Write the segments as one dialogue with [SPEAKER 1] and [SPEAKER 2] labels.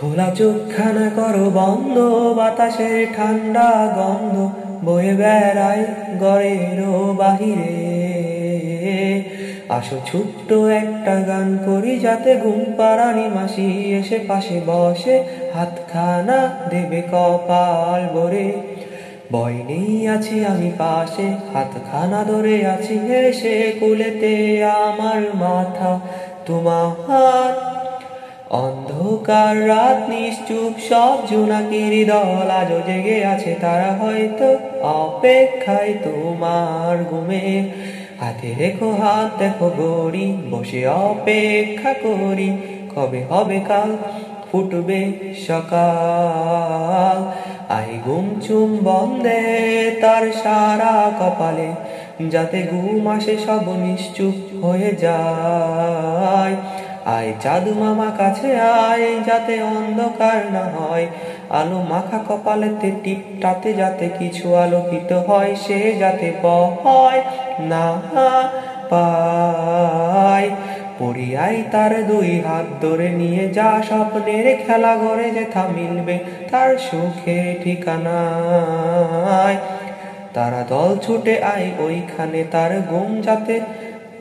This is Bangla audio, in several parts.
[SPEAKER 1] খোলা চোখখানা করো বন্ধ, বাতাসের ঠান্ডা গন্ধ বয়ে বেড়ায় ঘরেরও বাহিরে। আসো ছোট্ট একটা গান করি, যাতে ঘুম পাড়ানি মাসি এসে পাশে বসে, হাতখানা দেবে কপাল ভরে। ভয় নেই আছি আমি পাশে, হাতখানা ধরে আছি হেসে, কুলেতে আমার মাথা তোমার। অন্ধকার রাত নিশ্চুপ, সব জোনাকির দল আজও জেগে আছে, তারা হয়তো অপেক্ষায় তোমার ঘুমে। হাতে রেখো হাত দেখো ঘড়ি, বসে অপেক্ষা করি, কবে হবে কাল, ফুটবে সকাল। আই ঘুম চুম বন্দে তার সারা কপালে, যাতে ঘুম আসে সব নিশ্চুপ হয়ে যায়। আয় চাঁদ মামা কাছে আয়, যাতে অন্ধকার না হয়, আলো মাখা কপালেতে টিপটাতে যাতে কিছু আলোকিত হয়, সে যাতে ভয় না পায়। পড়িয়াই তার দুই হাত ধরে নিয়ে যা, স্বপ্নের খেলা ঘরে যেথা মিলবে তার সুখে ঠিকানায়। তারা দল ছুটে আয় ওইখানে, তার ঘুম যাতে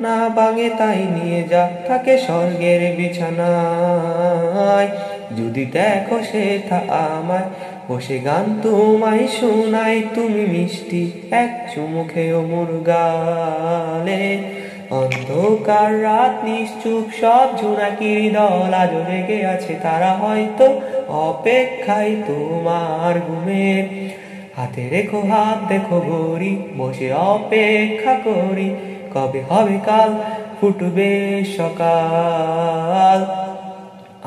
[SPEAKER 1] না ভাঙে তাই নিয়ে যা তাকে স্বর্গের বিছানায়। যদি দেখো সেথা আমায় বসে গান তোমায় শোনাই, তুমি মিষ্টি এক চুমু খেও মোর গালে। অন্ধকার রাত নিশ্চুপ, সব জোনাকির দল আজও জেগে আছে, তারা হয়তো অপেক্ষায় তোমার ঘুমের। হাতে রেখো হাত দেখো ঘড়ি, বসে অপেক্ষা করি, কবে হবে কাল, ফুটবে সকাল।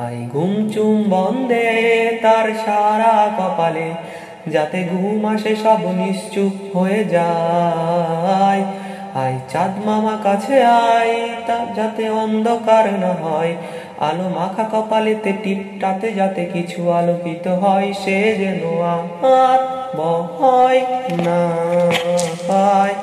[SPEAKER 1] আই ঘুম চুম বন্দে তার সারা কপালে, যাতে ঘুম আসে সব নিশ্চুপ হয়ে যায়। আই চাঁদ মামা কাছে আয়, তা যাতে অন্ধকার না হয়, আলো মাখা কপালেতে টিপটাতে যাতে কিছু আলোকিত হয়, সে যেন আর ভয় না পায়।